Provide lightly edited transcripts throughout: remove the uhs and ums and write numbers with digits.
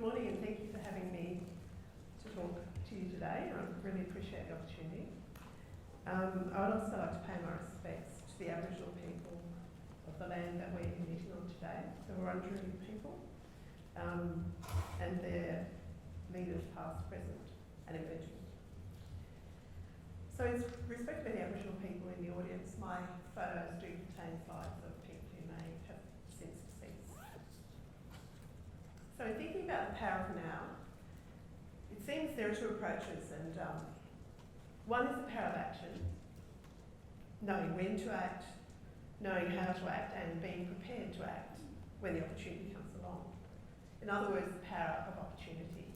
morning and thank you for having me to talk to you today. I really appreciate the opportunity. I would also like to pay my respects to the Aboriginal people of the land that we're meeting on today, the Wurundjeri people, and their leaders past, present and emerging. So in respect to the Aboriginal people in the audience, my photos do contain slides of people who may have since deceased. So thinking about the power of now, it seems there are two approaches, and one is the power of action, knowing when to act, knowing how to act, and being prepared to act when the opportunity comes along. In other words, the power of opportunity.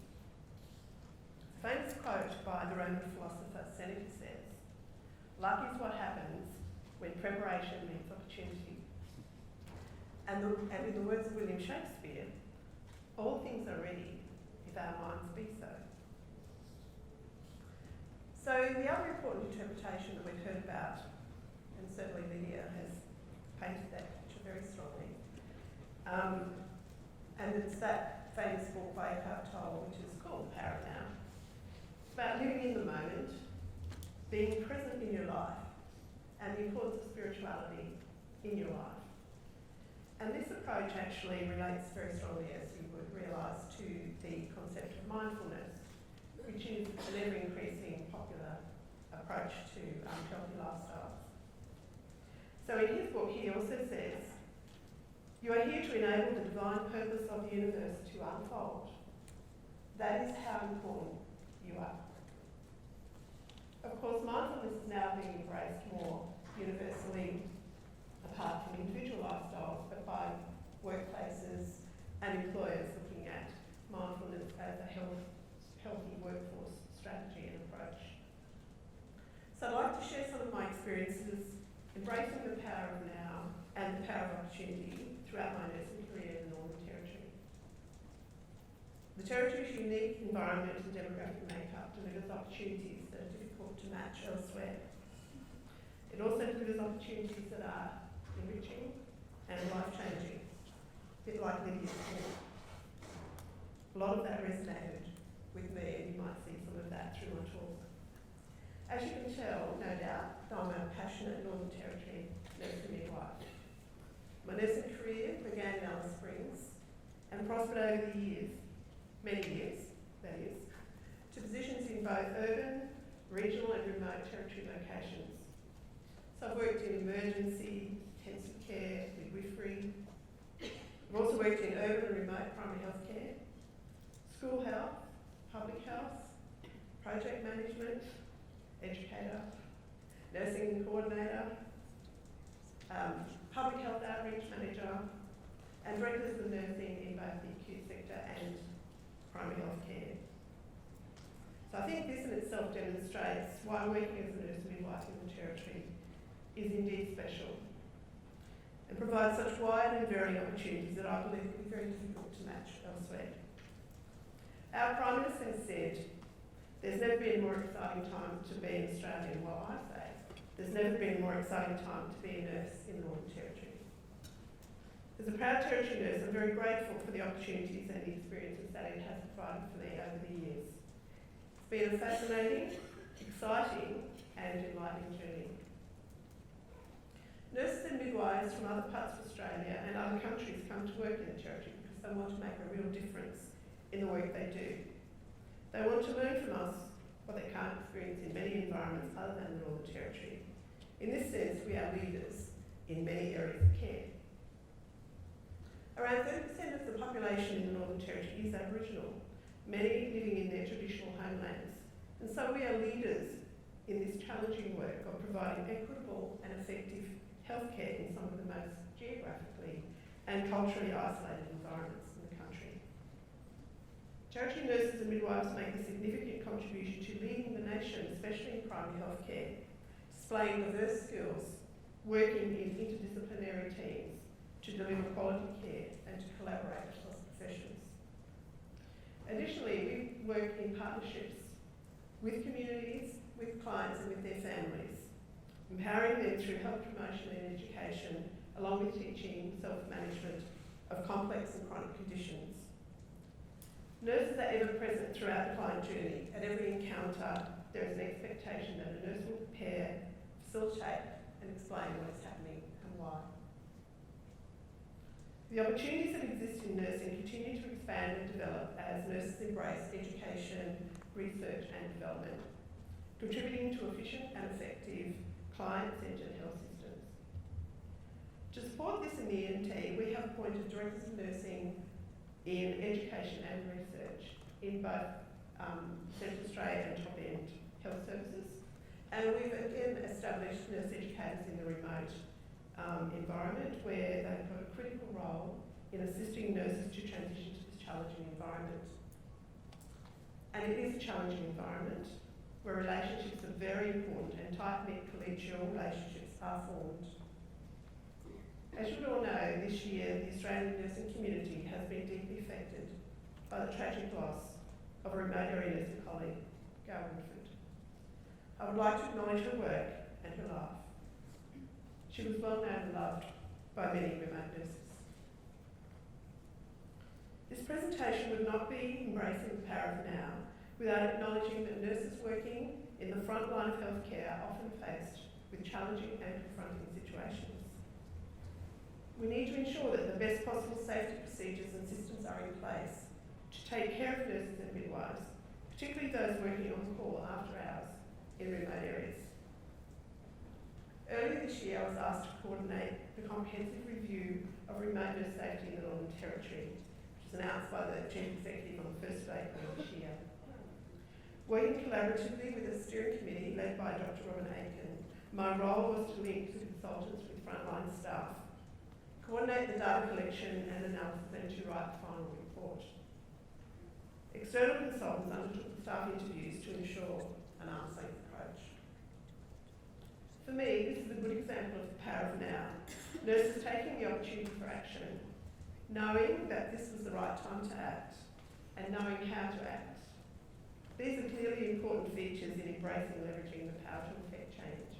A famous quote by the Roman philosopher Seneca says, "Luck is what happens when preparation meets opportunity." And in the words of William Shakespeare, all things are ready if our minds be so. So the other important interpretation that we've heard about, and certainly Lydia has painted that picture very strongly, and it's that famous book by Eckhart Tolle, which is called The Power of Now. It's about living in the moment, being present in your life, and the importance of spirituality in your life. And this approach actually relates very strongly, as you would realise, to the concept of mindfulness, which is an ever-increasing popular approach to healthy lifestyles. So in his book, he also says, "You are here to enable the divine purpose of the universe to unfold. That is how important you are." Of course, mindfulness is now being embraced more universally, apart from individual lifestyles, but by workplaces and employers looking at mindfulness as a healthy workforce strategy and approach. So I'd like to share some of my experiences embracing the power of now and the power of opportunity throughout my nursing career in the Northern Territory. The Territory's unique environment and demographic makeup delivers opportunities that are difficult to match elsewhere. It also delivers opportunities that are enriching and life-changing, a bit like Lydia's talk. A lot of that resonated with me, and you might see some of that through my talk. As you can tell, no doubt, I'm a passionate Northern Territory nursing midwife. My nursing career began in Alice Springs and prospered over the years, many years, that is, to positions in both urban, regional and remote territory locations. So I've worked in emergency, intensive care, midwifery. I've also worked in urban and remote primary health care, school health, public health, project management, educator, nursing coordinator, public health outreach manager, and directors of nursing in both the acute sector and primary health care. So I think this in itself demonstrates why working as a nurse midwife in the Territory is indeed special and provides such wide and varying opportunities that I believe will be very difficult to match elsewhere. Our Prime Minister has said, "There's never been a more exciting time to be an Australian." Well, I say, there's never been a more exciting time to be a nurse in the Northern Territory. As a proud Territory nurse, I'm very grateful for the opportunities and the experiences that it has provided for me over the years. It's been a fascinating, exciting and enlightening journey. Nurses and midwives from other parts of Australia and other countries come to work in the Territory because they want to make a real difference in the work they do. They want to learn from us what they can't experience in many environments other than the Northern Territory. In this sense, we are leaders in many areas of care. Around 30% of the population in the Northern Territory is Aboriginal, many living in their traditional homelands. And so we are leaders in this challenging work of providing equitable and effective healthcare in some of the most geographically and culturally isolated environments in the country. Territory nurses and midwives make a significant contribution to leading the nation, especially in primary health care, displaying diverse skills, working in interdisciplinary teams to deliver quality care and to collaborate across professions. Additionally, we work in partnerships with communities, with clients and with their families, empowering them through health promotion and education, along with teaching self-management of complex and chronic conditions. are ever present throughout the client journey. At every encounter, there is an expectation that a nurse will prepare, facilitate and explain what is happening and why. The opportunities that exist in nursing continue to expand and develop as nurses embrace education, research and development, contributing to efficient and effective client-centred health systems. To support this in the ENT, we have appointed Directors of Nursing in Education and Research in both Central Australia and top-end health services. And we've again established nurse educators in the remote environment where they've got a critical role in assisting nurses to transition to this challenging environment. And it is a challenging environment where relationships are very important and tight-knit collegial relationships are formed. As you all know, this year the Australian nursing community has been deeply affected by the tragic loss of a remote area nursing colleague, Gail Woodford. I would like to acknowledge her work and her life. She was well known and loved by many remote nurses. This presentation would not be embracing the power of now without acknowledging that nurses working in the front line of healthcare are often faced with challenging and confronting situations. We need to ensure that the best possible safety procedures and systems are in place to take care of nurses and midwives, particularly those working on call after hours in remote areas. Earlier this year, I was asked to coordinate the comprehensive review of remote nurse safety in the Northern Territory, which was announced by the Chief Executive on the 1st of April this year. Working collaboratively with a steering committee led by Dr. Robin Aiken, my role was to link the consultants with frontline staff, coordinate the data collection and analysis, and to write the final report. External consultants undertook the staff interviews to ensure an arm's length approach. For me, this is a good example of the power of now. Nurses taking the opportunity for action, knowing that this was the right time to act, and knowing how to act. These are clearly important features in embracing and leveraging the power to effect change.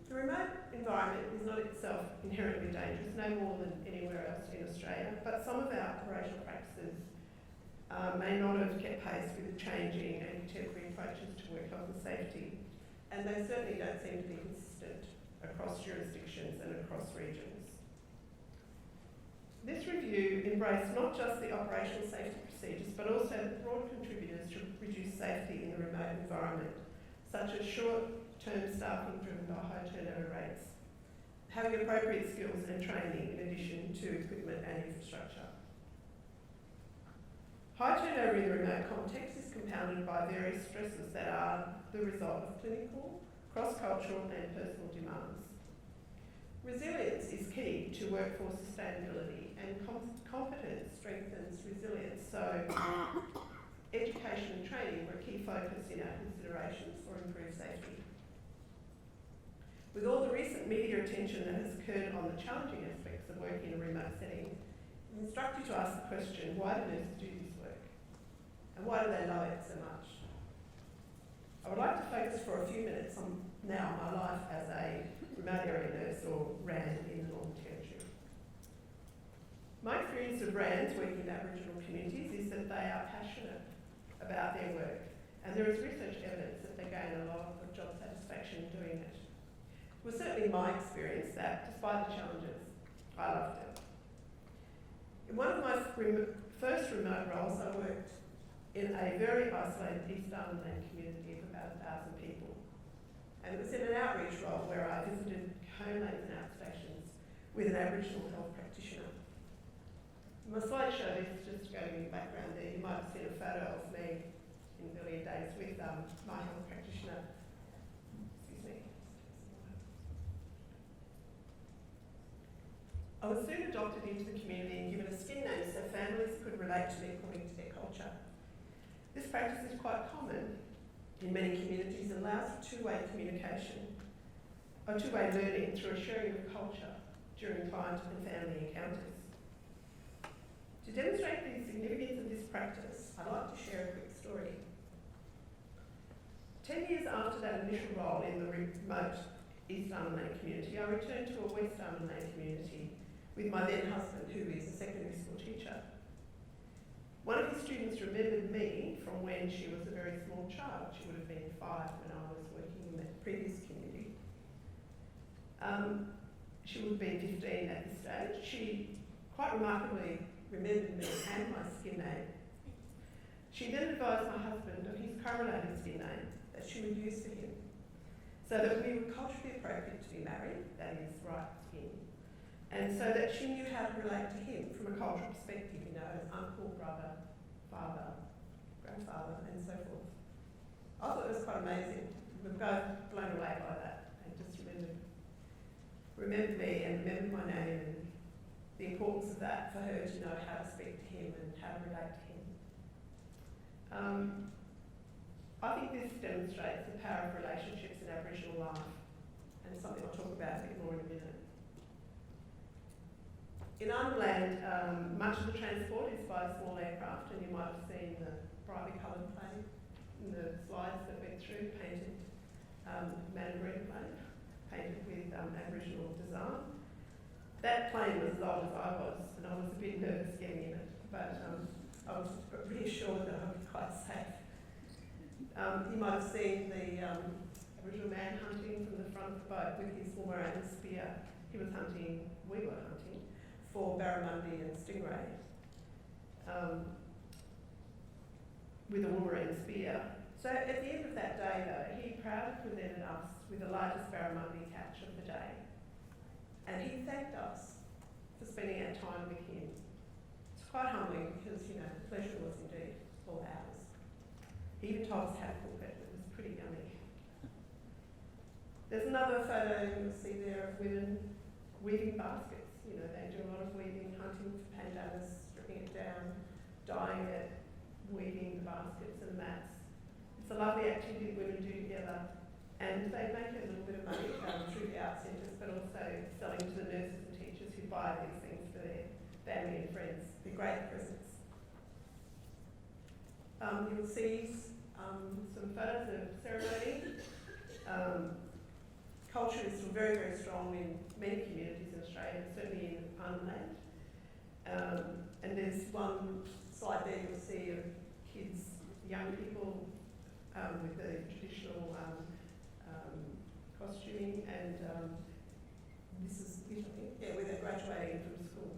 The remote environment is not itself inherently dangerous, no more than anywhere else in Australia, but some of our operational practices may not have kept pace with the changing and contemporary approaches to work health and safety, and they certainly don't seem to be consistent across jurisdictions and across regions. This review embraced not just the operational safety procedures, but also the broad contributors to reduce safety in the remote environment, such as short-term staffing driven by high turnover rates, having appropriate skills and training in addition to equipment and infrastructure. High turnover in the remote context is compounded by various stresses that are the result of clinical, cross-cultural and personal demands. Resilience is key to workforce sustainability, and competence strengthens resilience, so education and training were a key focus in our considerations for improved safety. With all the recent media attention that has occurred on the challenging aspects of working in a remote setting, it's instructive to ask the question, why do nurses do this work? And why do they love it so much? I would like to focus for a few minutes on now my life as a remote area nurse, or RAN, in the Northern Territory. My experience of RANs working in Aboriginal communities is that they are passionate about their work, and there is research evidence that they gain a lot of job satisfaction doing it. It was certainly my experience that, despite the challenges, I loved it. In one of my first remote roles, I worked in a very isolated East Arnhem Land community of about 1,000 people. And it was in an outreach role where I visited homelands and outstations with an Aboriginal health practitioner. My slideshow is just going in the background there. You might have seen a photo of me in earlier days with my health practitioner. Excuse me. I was soon adopted into the community and given a skin name so families could relate to me according to their culture. This practice is quite common in many communities and allows for two-way communication, or two-way learning through a sharing of culture during client and family encounters. To demonstrate the significance of this practice, I'd like to share a quick story. 10 years after that initial role in the remote East Arnhem Land community, I returned to a West Arnhem Land community with my then husband, who is a secondary school teacher. One of his students remembered me from when she was a very small child. She would have been 5 when I was working in that previous community. She would have been 15 at this stage. She quite remarkably remembered me and my skin name. She then advised my husband of his correlating skin name that she would use for him, so that we were culturally appropriate to be married, that is, right skin, and so that she knew how to relate to him from a cultural perspective, you know, as uncle, brother, father, grandfather, and so forth. I thought it was quite amazing. We were both blown away by that, and just remembered me and remembered my name and the importance of that for her to know how to speak to him and how to relate to him. I think this demonstrates the power of relationships in Aboriginal life, and it's something I'll talk about a bit more in a minute. In Arnhem Land, much of the transport is by small aircraft, and you might have seen the brightly coloured plane in the slides that went through, painted Mandarin plane, painted with Aboriginal design. That plane was as old as I was, and I was a bit nervous getting in it, but I was reassured that I would be quite safe. You might have seen the Aboriginal man hunting from the front of the boat with his boomerang and spear. He was hunting, we were hunting, for barramundi and stingray with a boomerang spear. So at the end of that day though, he proudly presented us with the largest barramundi catch of the day. And he thanked us for spending our time with him. It's quite humbling because, you know, the pleasure was indeed all ours. He even told us how to cook it. It was pretty yummy. There's another photo you'll see there of women weaving baskets. You know, they do a lot of weaving, hunting for pandanus, stripping it down, dyeing it, weaving the baskets and mats. It's a lovely activity that women do together, and they make a little bit of money through the art centres, but also selling to the nurses and teachers who buy these things for their family and friends. They're great presents. You'll see some photos of ceremony. Culture is still very, very strong in many communities in Australia, certainly in Arnhem Land. And there's one slide there you'll see of kids, young people with the traditional costuming, and this is it, I think, yeah, where they're graduating from school.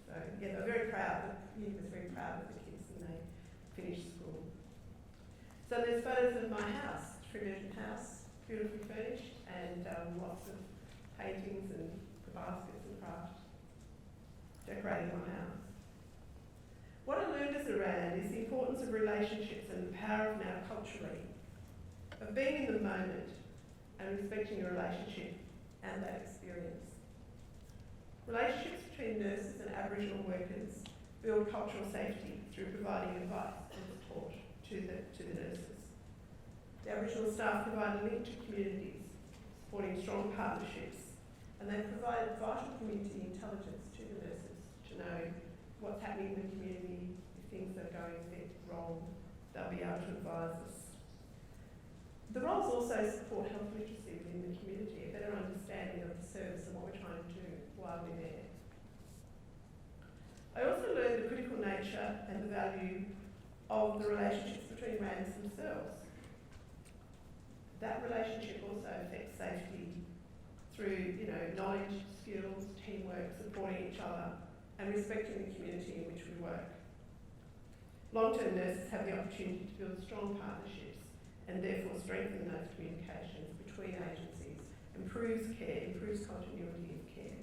So yeah, they're very proud. The youth was very proud of the kids when they finished school. So there's photos of my house, three-bedroom house, beautifully furnished, and lots of paintings and the baskets and craft decorating my house. What I learned as a RAN is the importance of relationships and the power of now culturally, of being in the moment and respecting your relationship and that experience. Relationships between nurses and Aboriginal workers build cultural safety through providing advice and support to the nurses. The Aboriginal staff provide a link to communities, supporting strong partnerships, and they provide vital community intelligence to the nurses to know what's happening in the community. If things are going a bit wrong, they'll be able to advise us. The roles also support health literacy within the community, a better understanding of the service and what we're trying to do while we're there. I also learned the critical nature and the value of the relationships between RANs themselves. That relationship also affects safety through, you know, knowledge, skills, teamwork, supporting each other, and respecting the community in which we work. Long-term nurses have the opportunity to build strong partnerships and therefore strengthen those communications between agencies, improves care, improves continuity of care.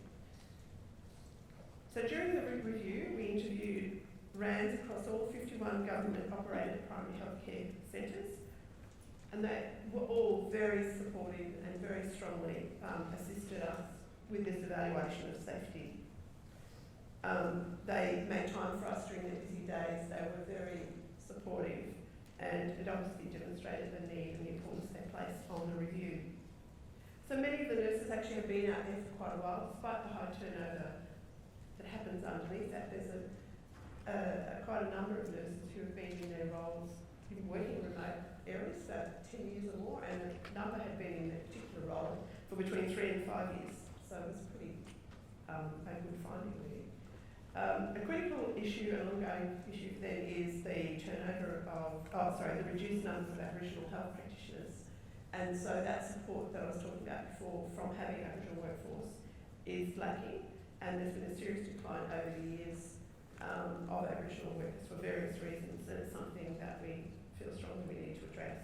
So during the review, we interviewed RANs across all 51 government-operated primary health care centres, and they were all very supportive and very strongly assisted us with this evaluation of safety. They made time for us during their busy days. They were very supportive, and it obviously demonstrated the need and the importance they placed on the review. So many of the nurses actually have been out there for quite a while, despite the high turnover that happens underneath that. There's quite a number of nurses who have been in their roles, been working in remote areas, so 10 years or more, and a number have been in their particular role for between 3 and 5 years. So it was pretty a good finding, really. A critical issue, an ongoing issue for them is the turnover the reduced numbers of Aboriginal health practitioners. And so that support that I was talking about before from having Aboriginal workforce is lacking, and there's been a serious decline over the years of Aboriginal workers for various reasons, and it's something that we feel strongly we need to address.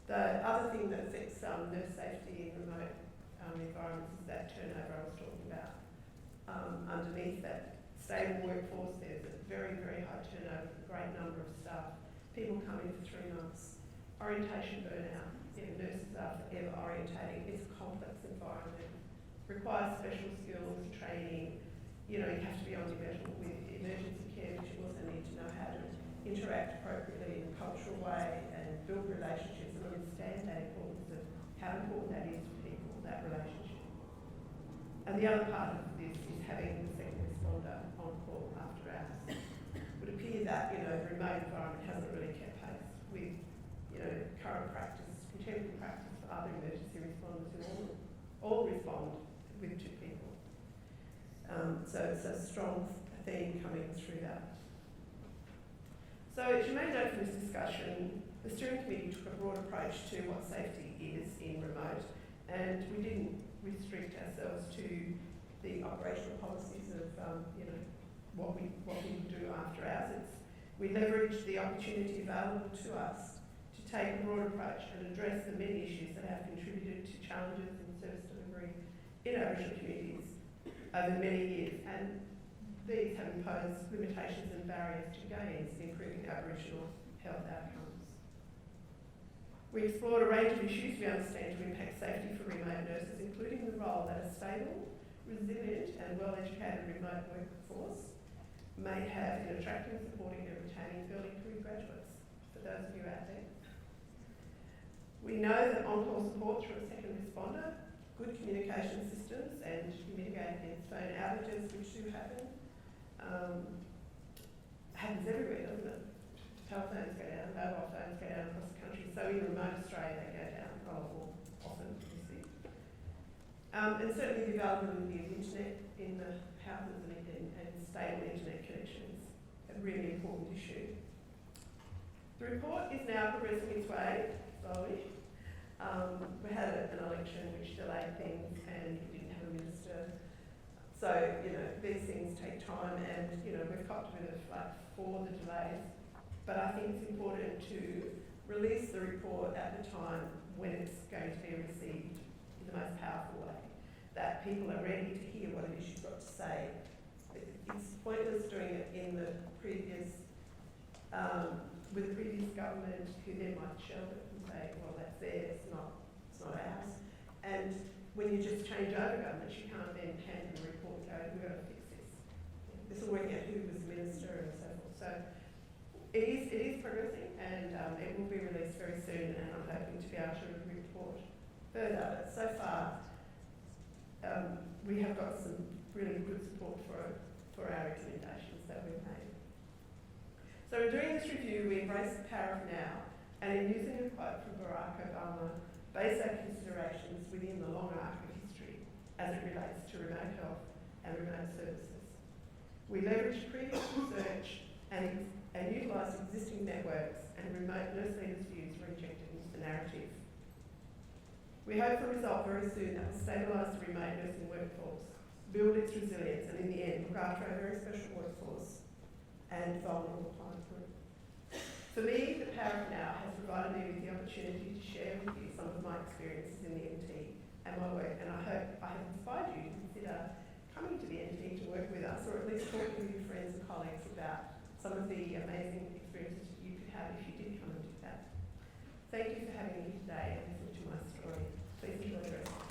The other thing that affects nurse safety in remote environments is that turnover I was talking about. Underneath that stable workforce, there's a very, very high turnover, a great number of staff. People come in for 3 months. Orientation burnout. Nurses are forever orientating. It's a complex environment. Requires special skills, training. You have to be on your mettle with emergency care, but you also need to know how to interact appropriately in a cultural way and build relationships and understand that importance of how important that is for people, that relationship. And the other part of this is having the second responder on call after hours. It would appear that, the remote environment hasn't really kept pace with, current practice, contemporary practice for other emergency responders who all respond with 2 people. So it's a strong theme coming through that. So as you may know from this discussion, the steering committee took a broad approach to what safety is in remote, and we didn't restrict ourselves to the operational policies of what we do after hours. We leveraged the opportunity available to us to take a broad approach and address the many issues that have contributed to challenges in service delivery in Aboriginal communities over many years, and these have imposed limitations and barriers to gains in improving Aboriginal health outcomes. We explored a range of issues we understand to impact safety for remote nurses, including the role that a stable, resilient and well-educated remote workforce may have in attracting, supporting and retaining early career graduates, for those of you out there. We know that on-call support through a second responder, good communication systems and mitigate against phone outages, which do happen, happens everywhere, doesn't it? Telephones go down, mobile phones go down across the country, so in remote Australia they go down a lot more often, obviously. And certainly the availability of internet in the houses and stable internet connections, a really important issue. The report is now progressing its way, slowly. We had an election which delayed things and we didn't have a minister. So, these things take time and, we've copped a bit of flack for the delays. But I think it's important to release the report at the time when it's going to be received in the most powerful way, that people are ready to hear what it is you've got to say. It's pointless doing it in the previous, with the previous government who then might shelve it and say, well, that's theirs, it's not ours. And when you just change over governments, you can't then hand them a report and go, we've got to fix this. This will work out who was the minister and so forth. So it is progressing and it will be released very soon, and I'm hoping to be able to report further. But so far, we have got some really good support for our recommendations that we've made. So in doing this review, we embrace the power of now, and in using a quote from Barack Obama, base our considerations within the long arc of history as it relates to remote health and remote services. We leverage previous research and utilise existing networks, and remote nurse leaders' views were injected into the narrative. We hope for a result very soon that will stabilise the remote nursing workforce, build its resilience, and in the end look after our very special workforce and vulnerable client group. For me, the power of now has provided me with the opportunity to share with you some of my experiences in the NT and my work, and I hope I have inspired you to consider coming to the NT to work with us, or at least talking with your friends and colleagues about some of the amazing experiences that you could have if you did come and do that. Thank you for having me today and listening to my story. Please enjoy the rest.